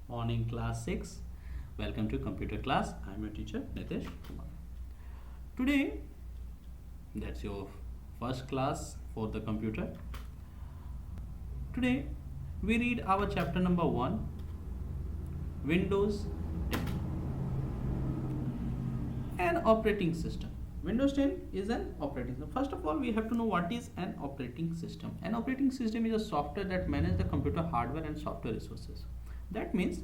Morning class 6. Welcome to computer class. I'm your teacher Nitesh Kumar. Today that's your first class for the computer. Today we read our chapter number 1, Windows 10. An operating system. Windows 10 is an operating system. First of all, we have to know what is an operating system. An operating system is a software that manages the computer hardware and software resources. That means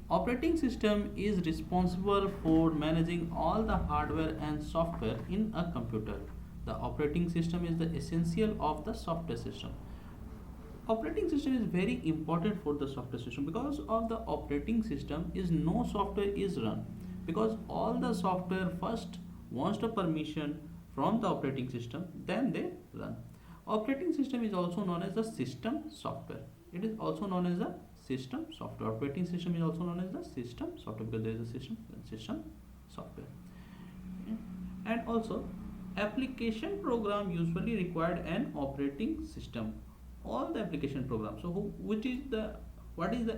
operating system is responsible for managing all the hardware and software in a computer. The operating system is the essential of the software system. Operating system is very important for the software system. Because of the operating system is no software is run, because all the software first wants the permission from the operating system, then they run. Operating system is also known as the system software. It is also known as the system software. Operating system is also known as the system software because there is a system software. And also application program usually required an operating system. All the application programs. So what is the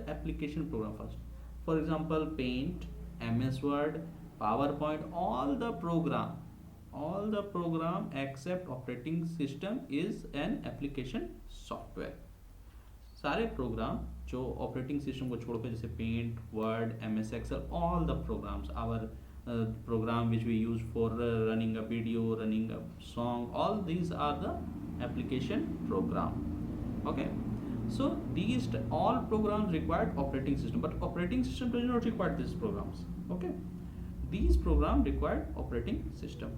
application program first? For example, Paint, MS Word, PowerPoint, all the program except operating system is an application software. सारे program जो operating system को छोड़कर जैसे paint word MS Excel, all the programs, our program which we use for running a video, running a song, all these are the application program. Okay, so these all programs required operating system, but operating system does not require these programs. Okay, these programs required operating system.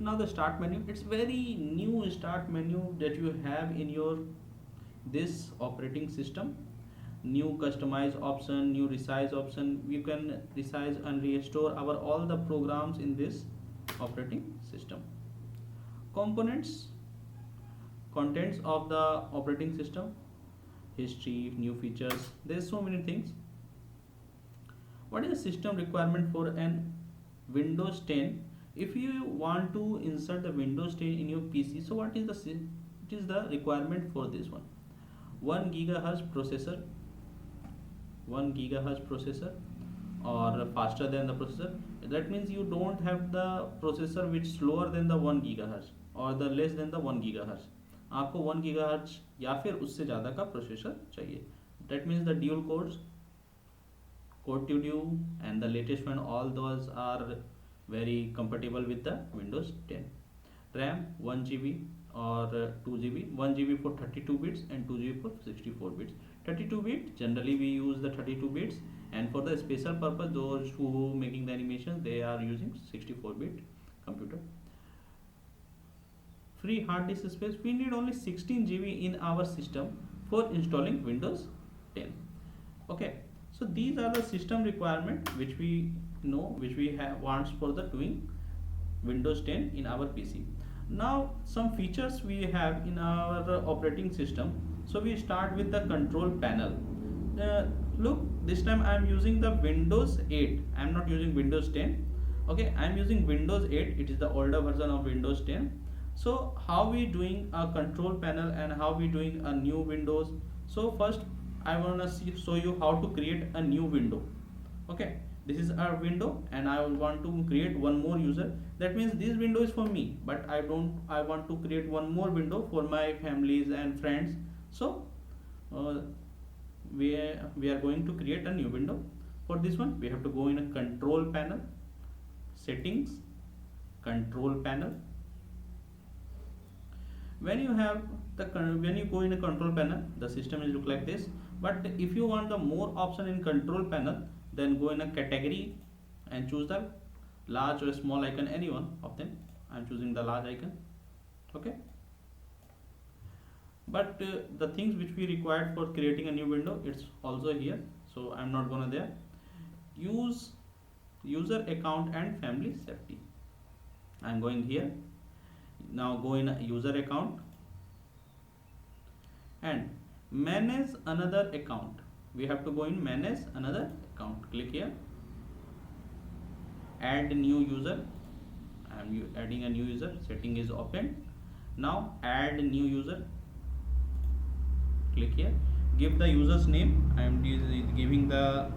Now the start menu, it's very new start menu that you have in your this operating system. New customize option, new resize option. You can resize and restore our all the programs in this operating system. Components, contents of the operating system, history, new features, there's so many things. What is the system requirement for an Windows 10? If you want to insert the Windows 10 in your PC, so what is the requirement for this one? 1 gigahertz processor, 1 gigahertz processor or faster than the processor. That means you don't have the processor which slower than the 1 gigahertz or the less than the 1 gigahertz. आपको 1 gigahertz या फिर उससे ज़्यादा का processor चाहिए. That means the dual cores, Core 2 Duo and the latest one, all those are very compatible with the Windows 10. RAM 1 GB or 2 GB, 1 GB for 32 bits and 2 GB for 64 bits. 32 bit generally we use the 32 bits, and for the special purpose those who making the animations they are using 64 bit computer. Free hard disk space, we need only 16 GB in our system for installing Windows 10. Okay, so these are the system requirement which we know, which we have wants for the doing Windows 10 in our PC. Now some features we have in our operating system. So we start with the control panel. Look, this time I am using the Windows 8. I am not using Windows 10. Okay, I am using Windows 8. It is the older version of Windows 10. So how we doing a control panel and how we doing a new Windows? So first I wanna show you how to create a new window. Okay, this is our window and I want to create one more user. That means this window is for me, but I want to create one more window for my families and friends. So we are going to create a new window. For this one we have to go in a control panel, settings, control panel. When you go in a control panel, the system will look like this. But if you want the more option in control panel, then go in a category and choose the large or small icon, any one of them. I am choosing the large icon. Okay, but the things which we required for creating a new window, it's also here, so I'm not gonna there. Use user account and family safety, I'm going here. Now go in a user account and manage another account. We have to go in manage another account. Click here, add new user. I am adding a new user. Setting is open. Now add new user. Click here. give the user's name. I am giving the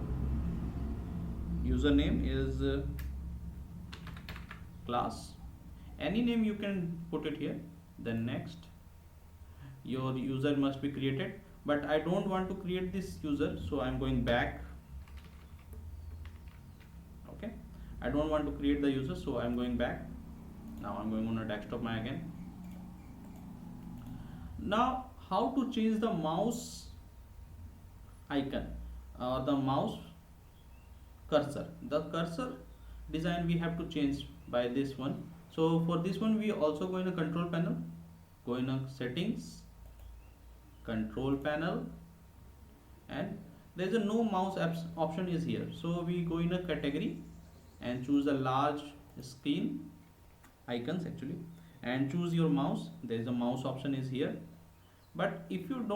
username is class. Any name you can put it here. Then next, your user must be created, but I don't want to create this user, so I'm going back. Okay, I don't want to create the user, so I'm going back. Now I'm going on a desktop my again. Now how to change the mouse icon or the mouse cursor? The cursor design we have to change by this one. So for this one, we also go in a control panel, go in a settings, control panel, and there is a no mouse apps option is here. So we go in a category and choose a large screen icons actually, and choose your mouse. There is a mouse option is here. But if you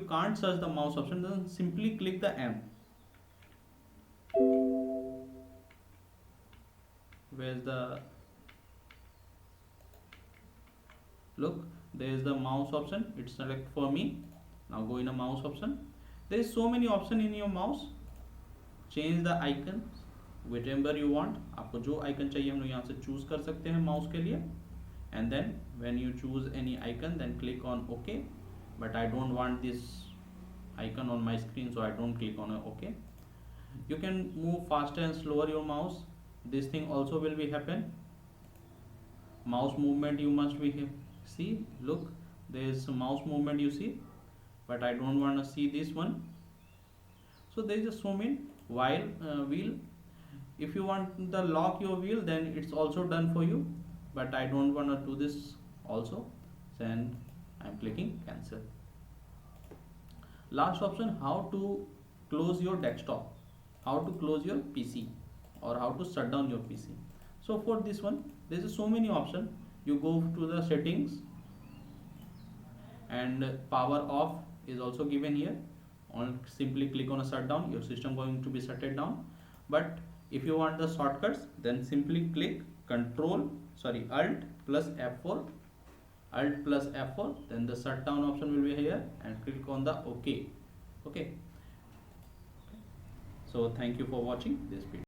can't search the mouse option, then simply click the M. Where's the look? There is the mouse option. It's select for me. Now go in a mouse option. There is so many option in your mouse. Change the icons whichever you want. आपको जो icon चाहिए हम लोग यहाँ से choose कर सकते हैं mouse के लिए. And then when you choose any icon, then click on OK. But I don't want this icon on my screen, so I don't click on OK. You can move faster and slower your mouse. This thing also will be happen. Mouse movement you must be see. Look, there is mouse movement you see, but I don't want to see this one. So there is a zoom in while wheel. If you want the lock your wheel, then it's also done for you, but I don't want to do this also. Then I'm clicking cancel. Last option, how to close your desktop, how to close your PC, or how to shut down your PC. So for this one, there's so many options. You go to the settings, and power off is also given here. On simply click on a shutdown, your system going to be shut it down. But if you want the shortcuts, then simply click Alt plus F4, Alt plus F4, then the shutdown option will be here, and click on the OK. Okay. So thank you for watching this video.